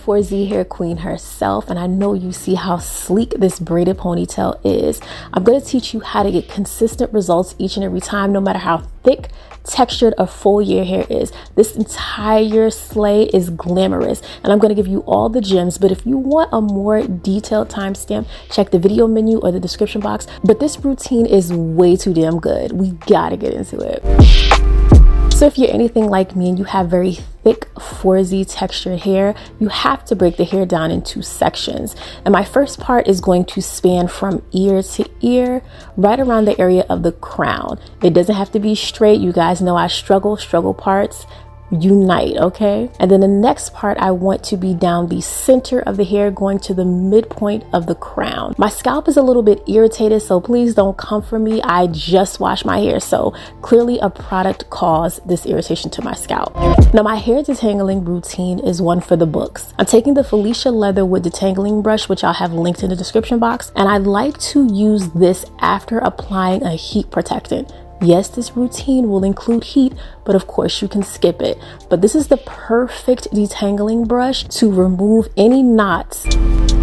4Z hair queen herself, and I know you see how sleek this braided ponytail is. I'm going to teach you how to get consistent results each and every time, no matter how thick, textured, or full your hair is. This entire slay is glamorous, and I'm going to give you all the gems, but if you want a more detailed timestamp, check the video menu or the description box. But this routine is way too damn good. We gotta get into it. So if you're anything like me and you have very thick 4Z textured hair, you have to break the hair down into sections. And my first part is going to span from ear to ear, right around the area of the crown. It doesn't have to be straight. You guys know I struggle parts unite, okay? And then the next part, I want to be down the center of the hair, going to the midpoint of the crown. My scalp is a little bit irritated, so please don't come for me. I just washed my hair, so clearly a product caused this irritation to my scalp. Now my hair detangling routine is one for the books. I'm taking the Felicia Leatherwood detangling brush, which I'll have linked in the description box, and I like to use this after applying a heat protectant. Yes, this routine will include heat, but of course you can skip it. But this is the perfect detangling brush to remove any knots.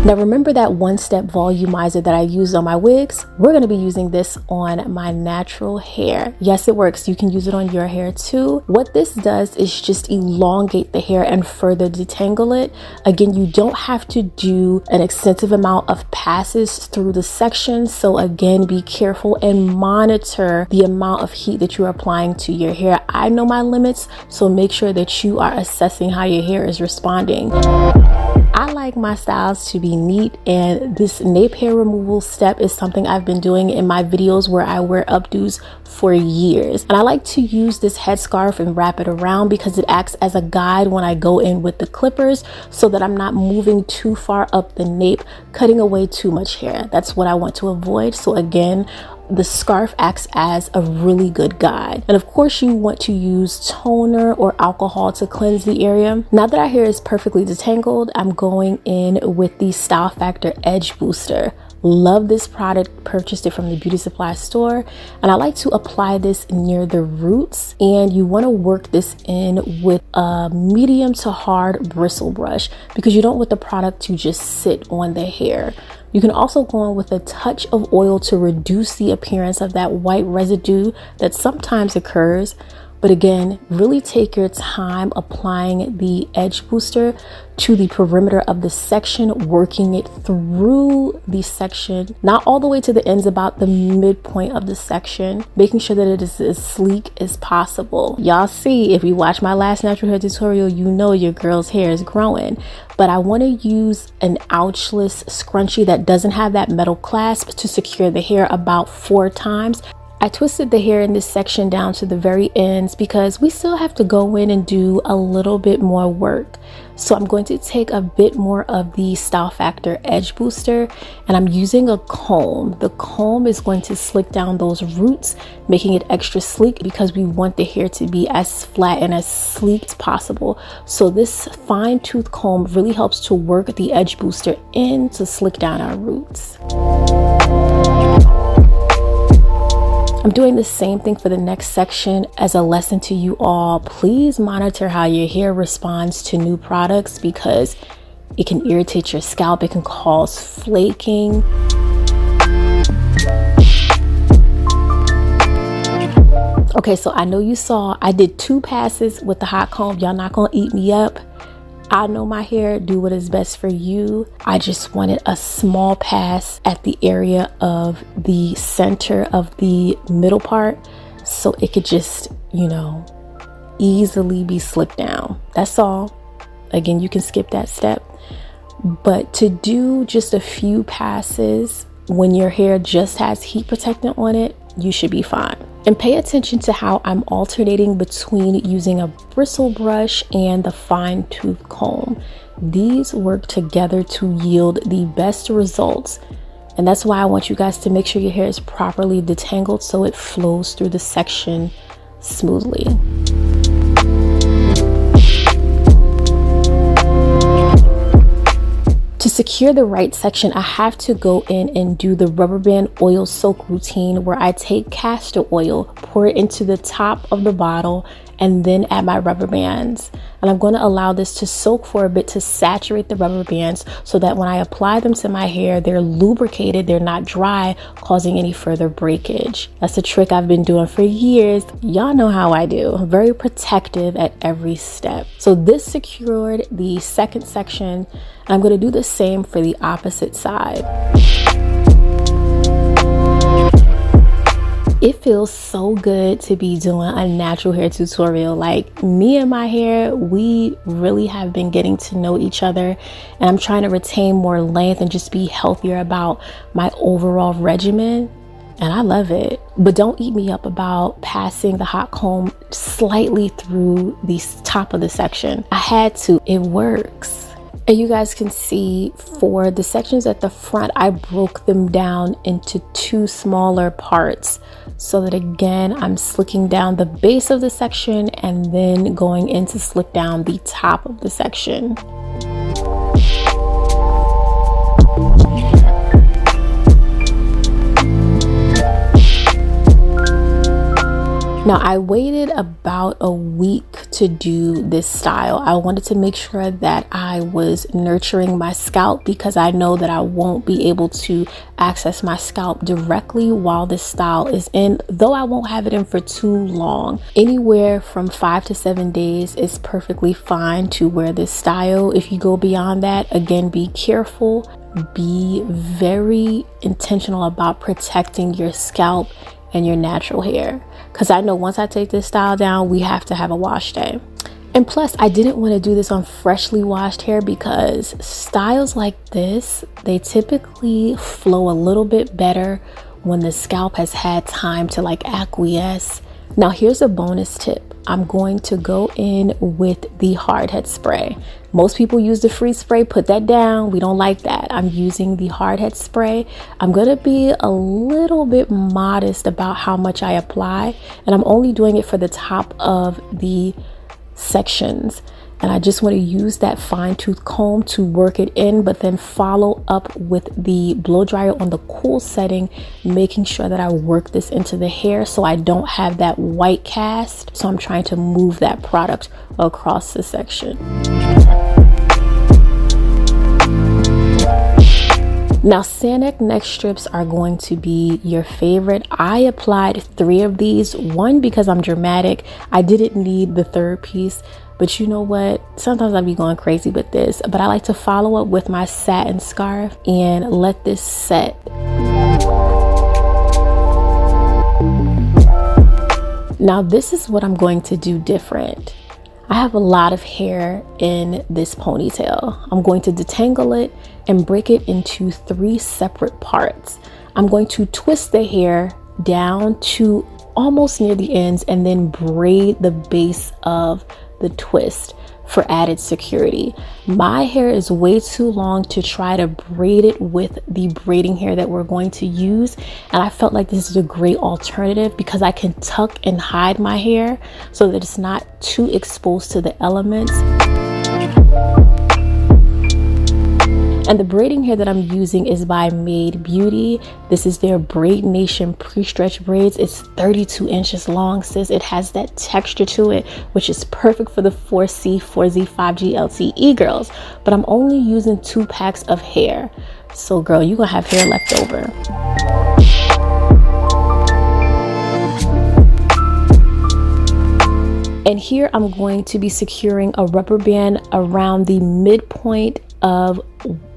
Now remember that one-step volumizer that I used on my wigs? We're going to be using this on my natural hair. Yes, it works. You can use it on your hair too. What this does is just elongate the hair and further detangle it. Again, you don't have to do an extensive amount of passes through the section. So again, be careful and monitor the amount of heat that you're applying to your hair. I know my limits, so make sure that you are assessing how your hair is responding. I like my styles to be neat, and this nape hair removal step is something I've been doing in my videos where I wear updos for years. And I like to use this headscarf and wrap it around because it acts as a guide when I go in with the clippers, so that I'm not moving too far up the nape, cutting away too much hair. That's what I want to avoid. So again, the scarf acts as a really good guide. And of course you want to use toner or alcohol to cleanse the area. Now that our hair is perfectly detangled, I'm going in with the Style Factor Edge Booster. Love this product, purchased it from the beauty supply store, and I like to apply this near the roots, and you want to work this in with a medium to hard bristle brush because you don't want the product to just sit on the hair. You can also go in with a touch of oil to reduce the appearance of that white residue that sometimes occurs. But again, really take your time applying the edge booster to the perimeter of the section, working it through the section, not all the way to the ends, about the midpoint of the section, making sure that it is as sleek as possible. Y'all see, if you watch my last natural hair tutorial, you know your girl's hair is growing. But I want to use an ouchless scrunchie that doesn't have that metal clasp to secure the hair about 4 times. I twisted the hair in this section down to the very ends because we still have to go in and do a little bit more work. So I'm going to take a bit more of the Style Factor Edge Booster, and I'm using a comb. The comb is going to slick down those roots, making it extra sleek because we want the hair to be as flat and as sleek as possible. So this fine tooth comb really helps to work the edge booster in to slick down our roots. I'm doing the same thing for the next section as a lesson to you all. Please monitor how your hair responds to new products because it can irritate your scalp. It can cause flaking. Okay, so I know you saw I did 2 passes with the hot comb. Y'all not gonna eat me up. I know my hair, do what is best for you. I just wanted a small pass at the area of the center of the middle part so it could just, you know, easily be slicked down. That's all. Again, you can skip that step. But to do just a few passes when your hair just has heat protectant on it, you should be fine. And pay attention to how I'm alternating between using a bristle brush and the fine tooth comb. These work together to yield the best results. And that's why I want you guys to make sure your hair is properly detangled so it flows through the section smoothly. To secure the right section, I have to go in and do the rubber band oil soak routine where I take castor oil, pour it into the top of the bottle, and then add my rubber bands. And I'm going to allow this to soak for a bit to saturate the rubber bands so that when I apply them to my hair, they're lubricated, they're not dry, causing any further breakage. That's a trick I've been doing for years. Y'all know how I do. I'm very protective at every step. So this secured the second section. I'm going to do the same for the opposite side. It feels so good to be doing a natural hair tutorial. Like, me and my hair, we really have been getting to know each other, and I'm trying to retain more length and just be healthier about my overall regimen, and I love it. But don't eat me up about passing the hot comb slightly through the top of the section. I had to. It works. And you guys can see for the sections at the front, I broke them down into two smaller parts so that, again, I'm slicking down the base of the section and then going in to slick down the top of the section. Now, I waited about a week to do this style. I wanted to make sure that I was nurturing my scalp because I know that I won't be able to access my scalp directly while this style is in, though I won't have it in for too long. Anywhere from 5 to 7 days is perfectly fine to wear this style. If you go beyond that, again, be careful. Be very intentional about protecting your scalp and your natural hair, because I know once I take this style down, we have to have a wash day. And plus, I didn't want to do this on freshly washed hair because styles like this, they typically flow a little bit better when the scalp has had time to like acquiesce. Now, here's a bonus tip. I'm going to go in with the hard head spray. Most people use the free spray. Put that down. We don't like that. I'm using the hard head spray. I'm going to be a little bit modest about how much I apply, and I'm only doing it for the top of the sections. And I just want to use that fine tooth comb to work it in, but then follow up with the blow dryer on the cool setting, making sure that I work this into the hair so I don't have that white cast. So I'm trying to move that product across the section. Now, Sanic neck strips are going to be your favorite. I applied 3 of these, one because I'm dramatic. I didn't need the third piece. But you know what? Sometimes I'll be going crazy with this, but I like to follow up with my satin scarf and let this set. Now, this is what I'm going to do different. I have a lot of hair in this ponytail. I'm going to detangle it and break it into 3 separate parts. I'm going to twist the hair down to almost near the ends and then braid the base of the twist for added security. My hair is way too long to try to braid it with the braiding hair that we're going to use, and I felt like this is a great alternative because I can tuck and hide my hair so that it's not too exposed to the elements. And the braiding hair that I'm using is by Made Beauty. This is their Braid Nation pre-stretch braids. It's 32 inches long, sis. It has that texture to it, which is perfect for the 4C, 4Z, 5G, LTE girls. But I'm only using 2 packs of hair. So girl, you're gonna have hair left over. And here I'm going to be securing a rubber band around the midpoint of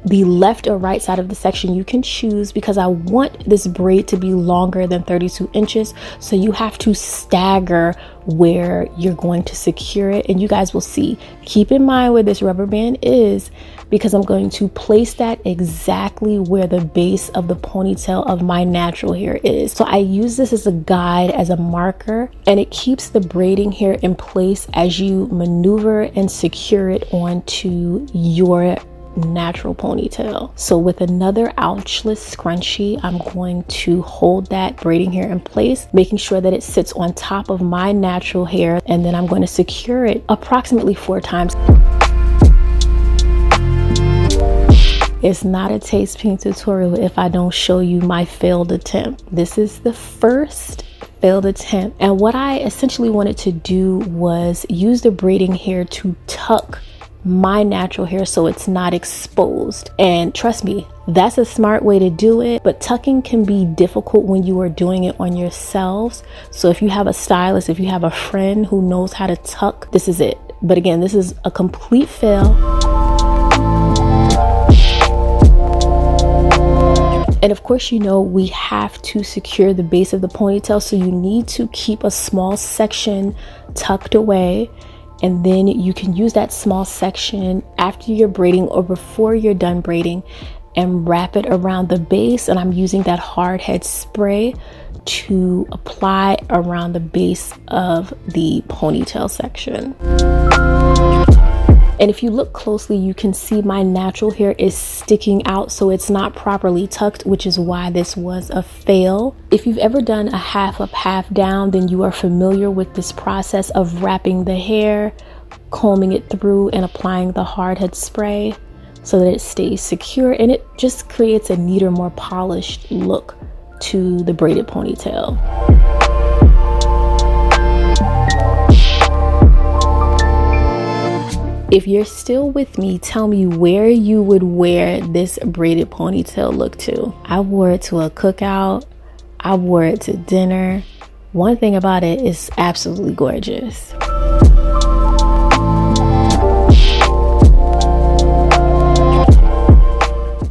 the left or right side of the section. You can choose because I want this braid to be longer than 32 inches. So you have to stagger where you're going to secure it. And you guys will see. Keep in mind where this rubber band is because I'm going to place that exactly where the base of the ponytail of my natural hair is. So I use this as a guide, as a marker, and it keeps the braiding hair in place as you maneuver and secure it onto your natural ponytail. So with another ouchless scrunchie, I'm going to hold that braiding hair in place, making sure that it sits on top of my natural hair, and then I'm going to secure it approximately 4 times. It's not a taste pink tutorial if I don't show you my failed attempt. This is the first failed attempt. And what I essentially wanted to do was use the braiding hair to tuck my natural hair so it's not exposed. And trust me, that's a smart way to do it, but tucking can be difficult when you are doing it on yourselves. So if you have a stylist, if you have a friend who knows how to tuck, this is it. But again, this is a complete fail. And of course, you know, we have to secure the base of the ponytail, so you need to keep a small section tucked away. And then you can use that small section after you're braiding or before you're done braiding and wrap it around the base. And I'm using that hard head spray to apply around the base of the ponytail section. And if you look closely, you can see my natural hair is sticking out, so it's not properly tucked, which is why this was a fail. If you've ever done a half up, half down, then you are familiar with this process of wrapping the hair, combing it through, and applying the hard head spray so that it stays secure, and it just creates a neater, more polished look to the braided ponytail. If you're still with me, tell me where you would wear this braided ponytail look to. I wore it to a cookout. I wore it to dinner. One thing about it is absolutely gorgeous.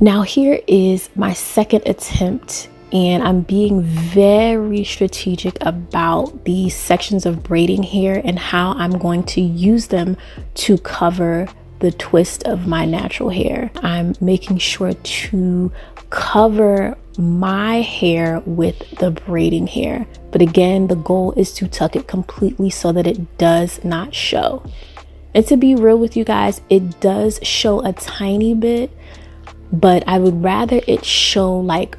Now here is my second attempt, and I'm being very strategic about these sections of braiding hair and how I'm going to use them to cover the twist of my natural hair. I'm making sure to cover my hair with the braiding hair. But again, the goal is to tuck it completely so that it does not show. And to be real with you guys, it does show a tiny bit, but I would rather it show like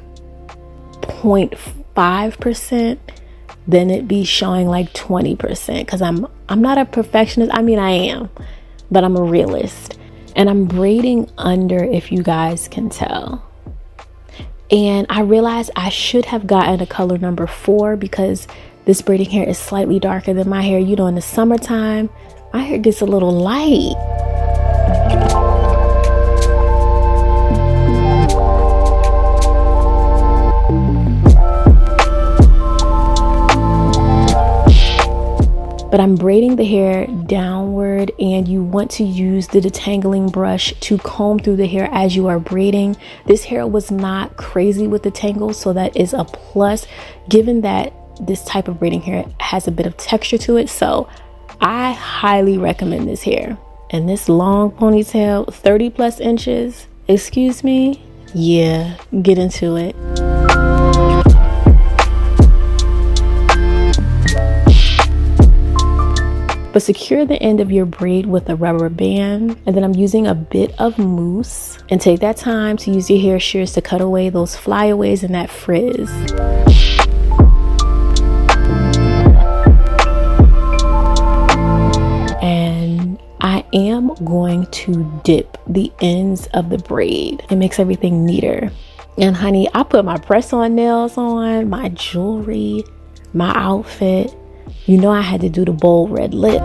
0.5% than it be showing like 20%, because I'm not a perfectionist. I mean, I am, but I'm a realist. And I'm braiding under, if you guys can tell. And I realized I should have gotten a color number 4 because this braiding hair is slightly darker than my hair. You know, in the summertime, my hair gets a little light. But I'm braiding the hair downward, and you want to use the detangling brush to comb through the hair as you are braiding. This hair was not crazy with the tangles, so that is a plus, given that this type of braiding hair has a bit of texture to it. So I highly recommend this hair. And this long ponytail, 30+ inches, excuse me, yeah, get into it. But secure the end of your braid with a rubber band, and then I'm using a bit of mousse, and take that time to use your hair shears to cut away those flyaways and that frizz. And I am going to dip the ends of the braid. It makes everything neater. And honey, I put my press-on nails on, my jewelry, my outfit. You know, I had to do the bold red lip.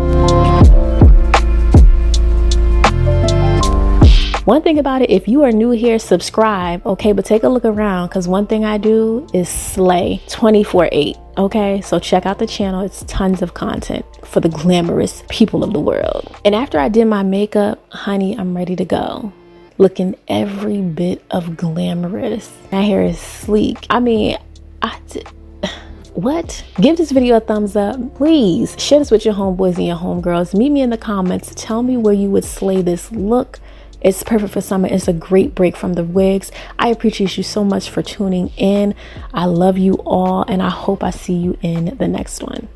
One thing about it, if you are new here, subscribe, okay? But take a look around, because one thing I do is slay 24/8, okay? So check out the channel. It's tons of content for the glamorous people of the world. And after I did my makeup, honey, I'm ready to go. Looking every bit of glamorous. My hair is sleek. I mean, what? Give this video a thumbs up. Please share this with your homeboys and your homegirls. Meet me in the comments. Tell me where you would slay this look. It's perfect for summer. It's a great break from the wigs. I appreciate you so much for tuning in. I love you all, and I hope I see you in the next one.